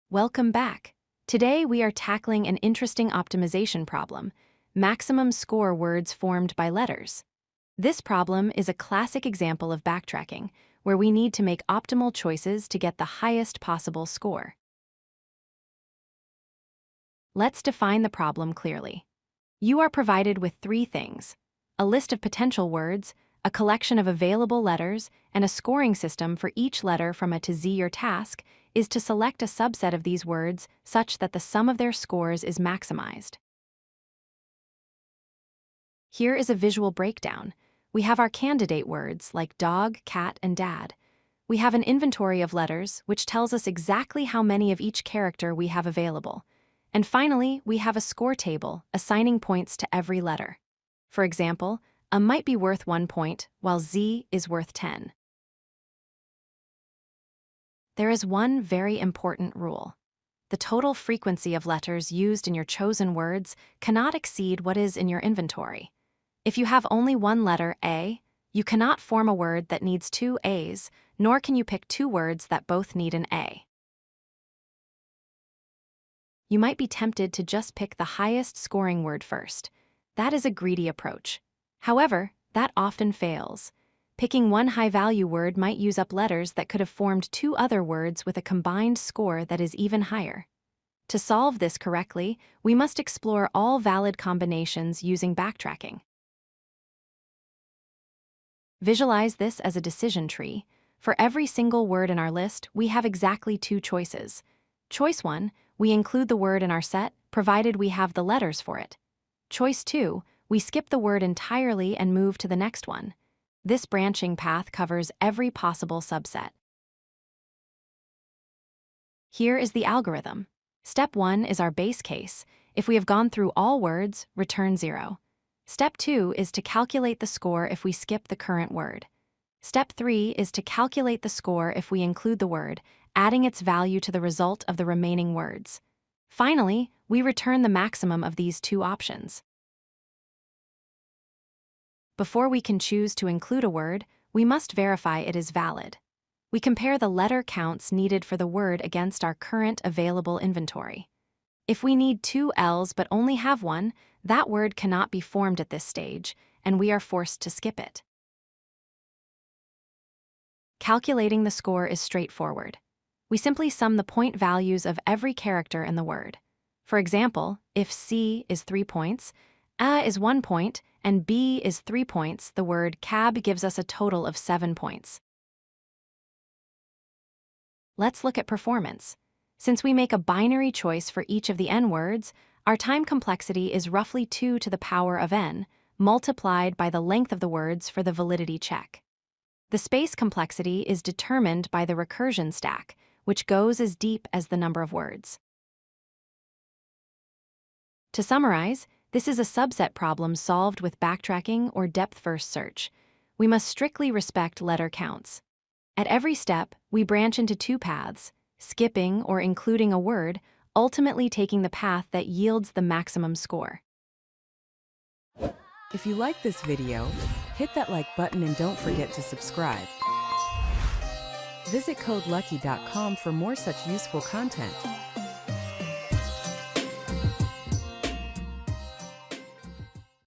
Welcome back. Today we are tackling an interesting optimization problem: maximum score words formed by letters. This problem is a classic example of backtracking, where we need to make optimal choices to get the highest possible score. Let's define the problem clearly. You are provided with three things: a list of potential words, a collection of available letters, and a scoring system for each letter from A to Z. Your task is to select a subset of these words such that the sum of their scores is maximized. Here is a visual breakdown. We have our candidate words like dog, cat, and dad. We have an inventory of letters, which tells us exactly how many of each character we have available. And finally, we have a score table, assigning points to every letter. For example, A might be worth 1 point, while Z is worth 10. There is one very important rule. The total frequency of letters used in your chosen words cannot exceed what is in your inventory. If you have only one letter, A, you cannot form a word that needs two A's, nor can you pick two words that both need an A. You might be tempted to just pick the highest scoring word first. That is a greedy approach. However, that often fails. Picking one high-value word might use up letters that could have formed two other words with a combined score that is even higher. To solve this correctly, we must explore all valid combinations using backtracking. Visualize this as a decision tree. For every single word in our list, we have exactly two choices. Choice 1, we include the word in our set, provided we have the letters for it. Choice 2, we skip the word entirely and move to the next one. This branching path covers every possible subset. Here is the algorithm. Step 1 is our base case. If we have gone through all words, return 0. Step 2 is to calculate the score if we skip the current word. Step 3 is to calculate the score if we include the word, adding its value to the result of the remaining words. Finally, we return the maximum of these two options. Before we can choose to include a word, we must verify it is valid. We compare the letter counts needed for the word against our current available inventory. If we need two L's but only have one, that word cannot be formed at this stage, and we are forced to skip it. Calculating the score is straightforward. We simply sum the point values of every character in the word. For example, if C is 3 points, A is 1 point, and B is 3 points, the word cab gives us a total of 7 points. Let's look at performance. Since we make a binary choice for each of the n words, our time complexity is roughly 2 to the power of n, multiplied by the length of the words for the validity check. The space complexity is determined by the recursion stack, which goes as deep as the number of words. To summarize, this is a subset problem solved with backtracking or depth-first search. We must strictly respect letter counts. At every step, we branch into two paths: skipping or including a word, ultimately taking the path that yields the maximum score. If you like this video, hit that like button and don't forget to subscribe. Visit codelucky.com for more such useful content.